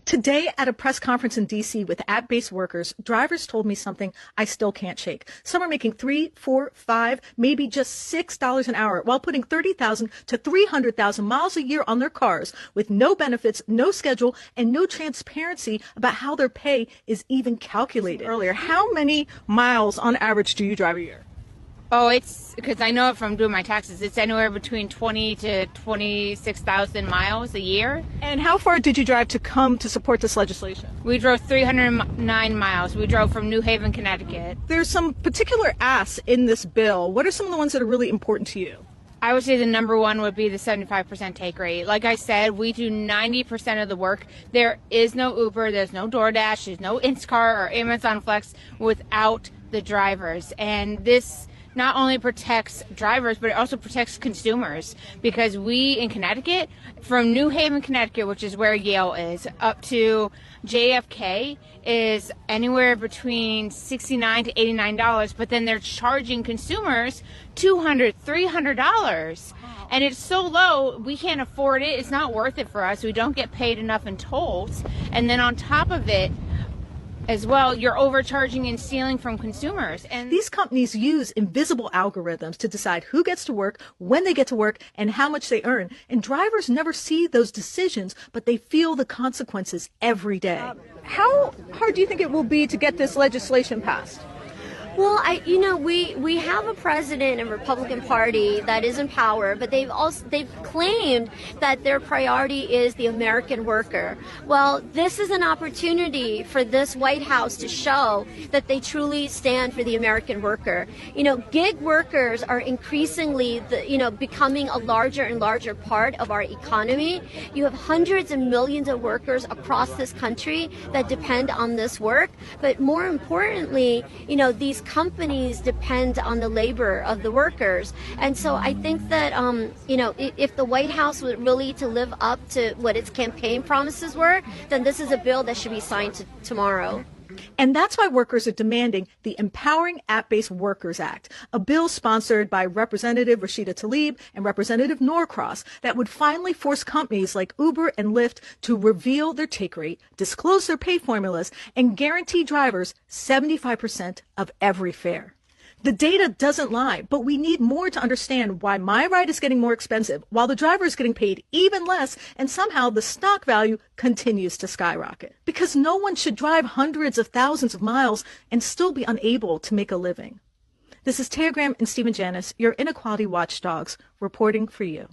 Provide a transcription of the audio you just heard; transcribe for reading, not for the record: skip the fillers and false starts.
Today at a press conference in D.C. with app-based workers, drivers told me something I still can't shake. Some are making $3, $4, $5, maybe just $6 an hour while putting 30,000 to 300,000 miles a year on their cars with no benefits, no schedule, and no transparency about how their pay is even calculated. Earlier, how many miles on average do you drive a year? Oh, it's because I know it from doing my taxes. It's anywhere between 20 to 26,000 miles a year. And how far did you drive to come to support this legislation? We drove 309 miles. We drove from New Haven, Connecticut. There's some particular asks in this bill. What are some of the ones that are really important to you? I would say the number one would be the 75% take rate. Like I said, we do 90% of the work. There is no Uber, there's no DoorDash, there's no Instacart or Amazon Flex without the drivers. And this not only protects drivers, but it also protects consumers, because we in Connecticut, from New Haven, Connecticut, which is where Yale is, up to JFK is anywhere between $69 to $89, but then they're charging consumers $200, $300. And it's so low, we can't afford it. It's not worth it for us. We don't get paid enough in tolls. And then on top of it, as well, you're overcharging and stealing from consumers. And these companies use invisible algorithms to decide who gets to work, when they get to work, and how much they earn. And drivers never see those decisions, but they feel the consequences every day. How hard do you think it will be to get this legislation passed? Well, we have a president and Republican Party that is in power, but they've claimed that their priority is the American worker. Well, this is an opportunity for this White House to show that they truly stand for the American worker. Gig workers are increasingly, becoming a larger and larger part of our economy. You have hundreds of millions of workers across this country that depend on this work, but more importantly, these companies depend on the labor of the workers. And so I think that, if the White House were really to live up to what its campaign promises were, then this is a bill that should be signed tomorrow. And that's why workers are demanding the Empowering App-Based Workers Act, a bill sponsored by Representative Rashida Tlaib and Representative Norcross that would finally force companies like Uber and Lyft to reveal their take rate, disclose their pay formulas, and guarantee drivers 75% of every fare. The data doesn't lie, but we need more to understand why my ride is getting more expensive while the driver is getting paid even less, and somehow the stock value continues to skyrocket. Because no one should drive hundreds of thousands of miles and still be unable to make a living. This is Taya Graham and Stephen Janis, your inequality watchdogs, reporting for you.